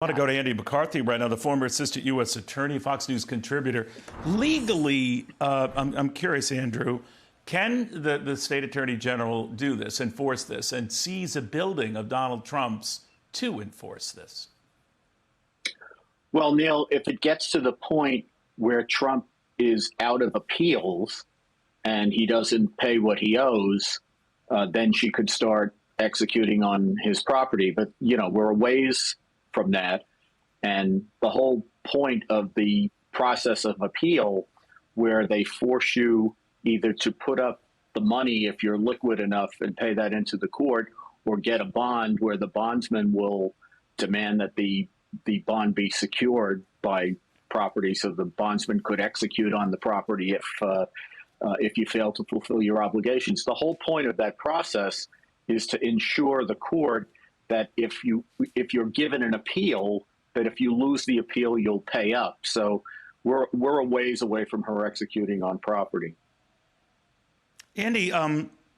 I want to go to Andy McCarthy right now, the former assistant U.S. attorney, Fox News contributor. Legally, I'm curious, Andrew, can the state attorney general do this, enforce this, and seize a building of Donald Trump's to enforce this? Well, Neil, if it gets to the point where Trump is out of appeals and he doesn't pay what he owes, then she could start executing on his property. But, we're a ways from that. And the whole point of the process of appeal, where they force you either to put up the money if you're liquid enough and pay that into the court, or get a bond where the bondsman will demand that the bond be secured by property so the bondsman could execute on the property if you fail to fulfill your obligations. The whole point of that process is to ensure the court that if you're given an appeal, that if you lose the appeal, you'll pay up. So we're a ways away from her executing on property. Andy,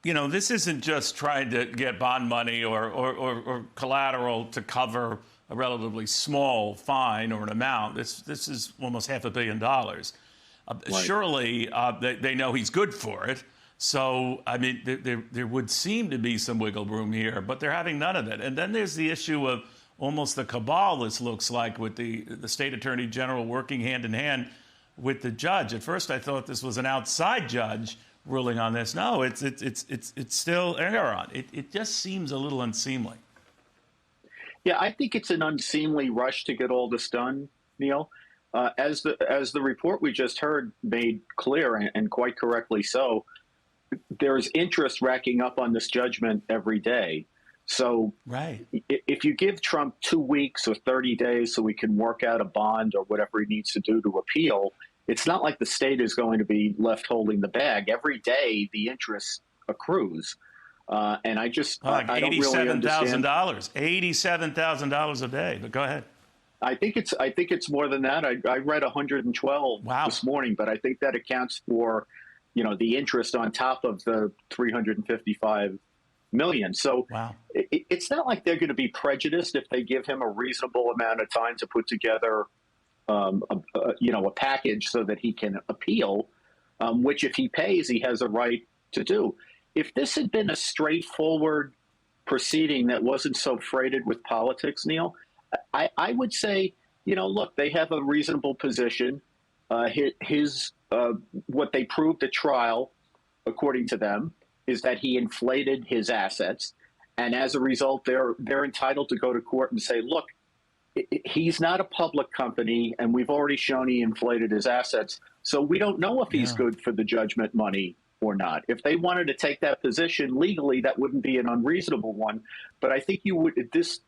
this isn't just trying to get bond money or collateral to cover a relatively small fine or an amount. This is almost $500 million. Right. Surely they know he's good for it. So, I mean, there would seem to be some wiggle room here, but they're having none of it. And then there's the issue of almost the cabal, this looks like, with the state attorney general working hand in hand with the judge. At first, I thought this was an outside judge ruling on this. No, it's still Engoron. It just seems a little unseemly. Yeah, I think it's an unseemly rush to get all this done, Neil. As the report we just heard made clear, and quite correctly so, there's interest racking up on this judgment every day. So right. If you give Trump 2 weeks or 30 days so we can work out a bond or whatever he needs to do to appeal, it's not like the state is going to be left holding the bag. Every day the interest accrues. And I just I don't really understand. $87,000 a day. But go ahead. I think it's more than that. I read 112 this morning, but I think that accounts for the interest on top of the $355 million. So it's not like they're going to be prejudiced if they give him a reasonable amount of time to put together, a package so that he can appeal, which if he pays, he has a right to do. If this had been a straightforward proceeding that wasn't so freighted with politics, Neil, I would say, look, they have a reasonable position. What they proved at trial, according to them, is that he inflated his assets. And as a result, they're entitled to go to court and say, look, he's not a public company, and we've already shown he inflated his assets. So we don't know if he's good for the judgment money or not. If they wanted to take that position legally, that wouldn't be an unreasonable one. But I think this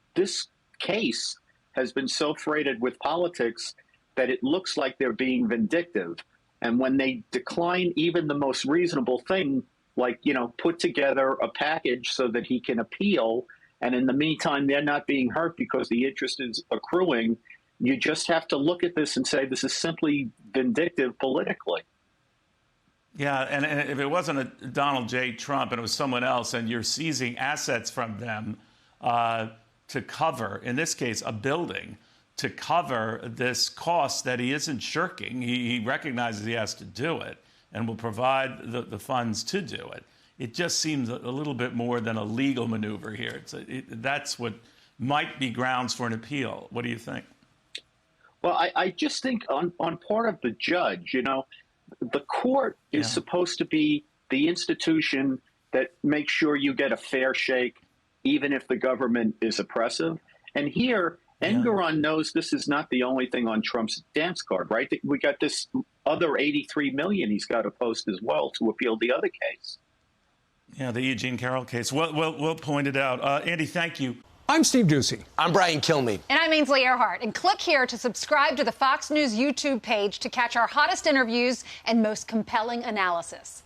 case has been so freighted with politics that it looks like they're being vindictive. And when they decline even the most reasonable thing, like, put together a package so that he can appeal, and in the meantime, they're not being hurt because the interest is accruing, you just have to look at this and say this is simply vindictive politically. Yeah, and if it wasn't a Donald J. Trump and it was someone else and you're seizing assets from them to cover, in this case, a building, to cover this cost that he isn't shirking. He recognizes he has to do it and will provide the funds to do it. It just seems a little bit more than a legal maneuver here. That's what might be grounds for an appeal. What do you think? Well, I just think on part of the judge, the court is supposed to be the institution that makes sure you get a fair shake, even if the government is oppressive. And here, Engoron knows this is not the only thing on Trump's dance card, right? We got this other $83 million he's got to post as well to appeal the other case. Yeah, the Eugene Carroll case. We'll point it out. Andy, thank you. I'm Steve Doocy. I'm Brian Kilmeade. And I'm Ainsley Earhart. And click here to subscribe to the Fox News YouTube page to catch our hottest interviews and most compelling analysis.